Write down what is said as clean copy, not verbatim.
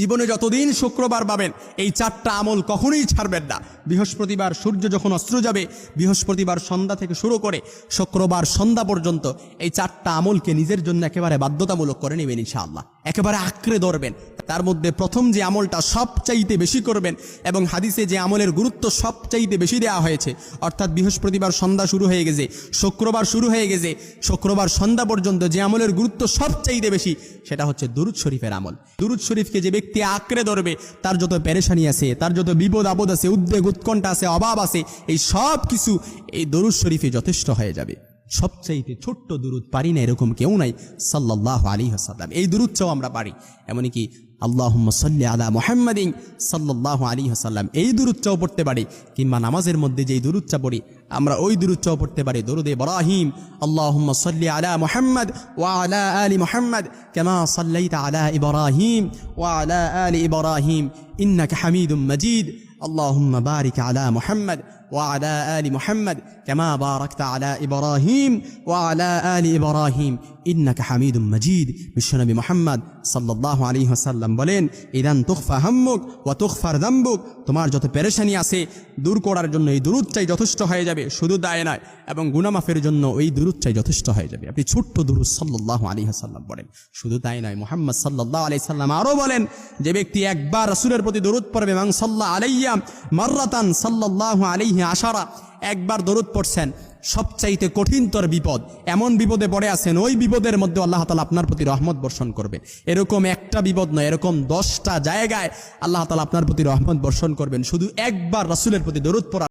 জীবনে যতদিন শুক্রবার পাবেন এই চারটা আমল কখনোই ছাড়বেন না। বৃহস্পতিবার সূর্য যখন অস্ত যাবে, বৃহস্পতিবার সন্ধ্যা থেকে শুরু করে শুক্রবার সন্ধ্যা পর্যন্ত এই চারটা আমলকে নিজের জন্য একেবারে বাধ্যতামূলক করে নেবেন ইনশাআল্লাহ। একেবারে আঁকড়ে ধরবেন। তার মধ্যে প্রথম যে আমলটা সবচাইতে বেশি করবেন এবং হাদিসে যে আমলের গুরুত্ব সবচাইতে বেশি দেওয়া হয়েছে, অর্থাৎ বৃহস্পতিবার সন্ধ্যা শুরু হয়ে গেছে, শুক্রবার শুরু হয়ে গেছে, শুক্রবার সন্ধ্যা পর্যন্ত যে আমলের গুরুত্ব সবচাইতে বেশি সেটা হচ্ছে দুরূদ শরীফের আমল। দুরূদ শরীফকে যে ব্যক্তি আঁকড়ে ধরবে তার যত পেরেশানি আছে, তার যত বিপদ আপদ আছে, উদ্বেগ উৎকণ্ঠা আছে, অভাব আছে, এই সব কিছু এই দুরূদ শরীফে যথেষ্ট হয়ে যাবে। সবচাইতে ছোট্ট দুরূদ পারি না এরকম কেউ নাই সাল্লাল্লাহু আলাইহি ওয়াসাল্লাম। এই দুরূদটাও আমরা পারি। এমনকি আল্লাহুম্মা সাল্লি আলা মুহাম্মাদিন সাল্লাল্লাহু আলাইহি ওয়াসাল্লাম এই দুরূদটাও পড়তে পারি। কিংবা নামাজের মধ্যে যেই দুরূদটা পড়ি আমরা ওই দুরূদটাও পড়তে পারি, দরুদ ইব্রাহিম। আল্লাহুম্মা সাল্লি আলা মুহাম্মাদ ওয়া আলা আলি মুহাম্মাদ কামা সাল্লাইতা আলা ইব্রাহিম ওয়া আলা আলি ইব্রাহিম ইন্নাকা হামিদুম মাজিদ। আল্লাহুম্মা বারিক আলা মুহাম্মাদ ওয়া আলা আলি মুহাম্মাদ কামা বারাকতা আলা ইব্রাহিম ওয়া আলা আলি ইব্রাহিম ইন্নাকা হামিদুম মাজিদ। বিশ্বনবী মুহাম্মদ সাল্লাল্লাহু আলাইহি ওয়াসাল্লাম বলেন, ইদান তুখফা হাম্মুক ওয়া তুগফার যামবুক, তোমার যত পেরেশানি আছে দূর করার জন্য এই দুরূদটাই যথেষ্ট হয়ে যাবে। শুধু তাই নয়, এবং গুনাহ মাফের জন্য ওই দুরূদটাই যথেষ্ট হয়ে যাবে। আপনি ছোট্ট দুরূদ সাল্লাল্লাহু আলাইহি ওয়াসাল্লাম পড়েন। শুধু তাই নয়, মুহাম্মদ সাল্লাল্লাহু আলাইহি ওয়াসাল্লাম আরো বলেন, যে ব্যক্তি একবার রাসূলের প্রতি দরুদ পড়বে, মান সাল্লা আলাইয়া মাররাতান সাল্লাল্লাহু আলাইহি আশারা, একবার দরুদ পড়ছেন, সবচাইতে কঠিনতর বিপদ, এমন বিপদে পড়ে আছেন, ওই বিপদের মধ্যে আল্লাহ তাআলা আপনার প্রতি রহমত বর্ষণ করবেন। এরকম একটা বিপদ নয়, এরকম 10টা জায়গায় আল্লাহ তাআলা আপনার প্রতি রহমত বর্ষণ করবেন শুধু একবার রাসূলের প্রতি দরুদ পড়া